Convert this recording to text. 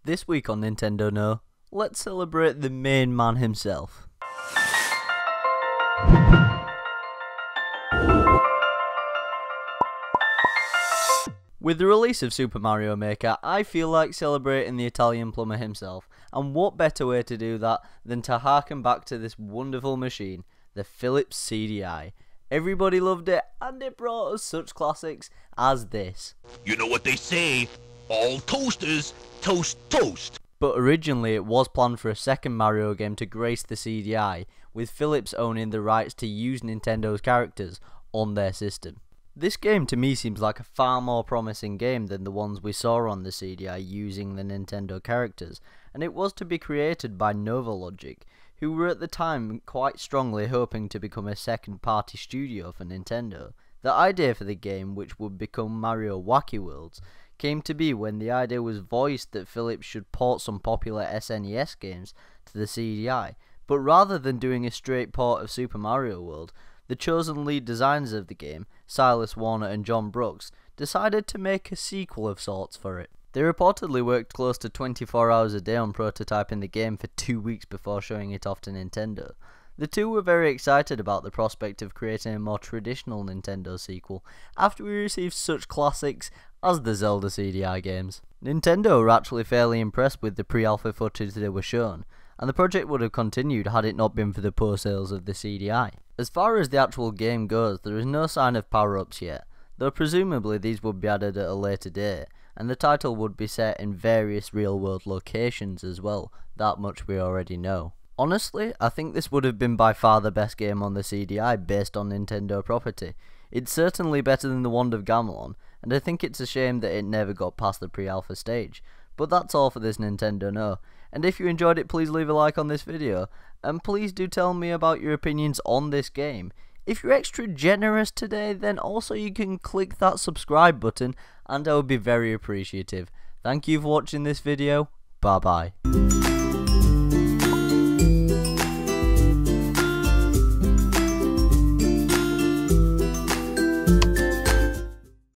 This week on Nintendo No, let's celebrate the main man himself. With the release of Super Mario Maker, I feel like celebrating the Italian plumber himself, and what better way to do that than to harken back to this wonderful machine, the Phillips CD-i. Everybody loved it, and it brought us such classics as this. You know what they say, all toasters toast toast. But originally it was planned for a second Mario game to grace the CD-i, with Philips owning the rights to use Nintendo's characters on their system. This game to me seems like a far more promising game than the ones we saw on the CD-i using the Nintendo characters, and it was to be created by Nova Logic, who were at the time quite strongly hoping to become a second party studio for Nintendo. The idea for the game, which would become Mario Wacky Worlds, came to be when the idea was voiced that Philips should port some popular SNES games to the CD-i, but rather than doing a straight port of Super Mario World, the chosen lead designers of the game, Silas Warner and John Brooks, decided to make a sequel of sorts for it. They reportedly worked close to 24 hours a day on prototyping the game for 2 weeks before showing it off to Nintendo. The two were very excited about the prospect of creating a more traditional Nintendo sequel after we received such classics as the Zelda CD-i games. Nintendo were actually fairly impressed with the pre-alpha footage they were shown, and the project would have continued had it not been for the poor sales of the CD-i. As far as the actual game goes, there is no sign of power-ups yet, though presumably these would be added at a later date, and the title would be set in various real-world locations as well, that much we already know. Honestly, I think this would have been by far the best game on the CD-i based on Nintendo property. It's certainly better than the Wand of Gamelon, and I think it's a shame that it never got past the pre-alpha stage. But that's all for this Nintendo No, and if you enjoyed it, please leave a like on this video, and please do tell me about your opinions on this game. If you're extra generous today, then also you can click that subscribe button, and I would be very appreciative. Thank you for watching this video, bye bye.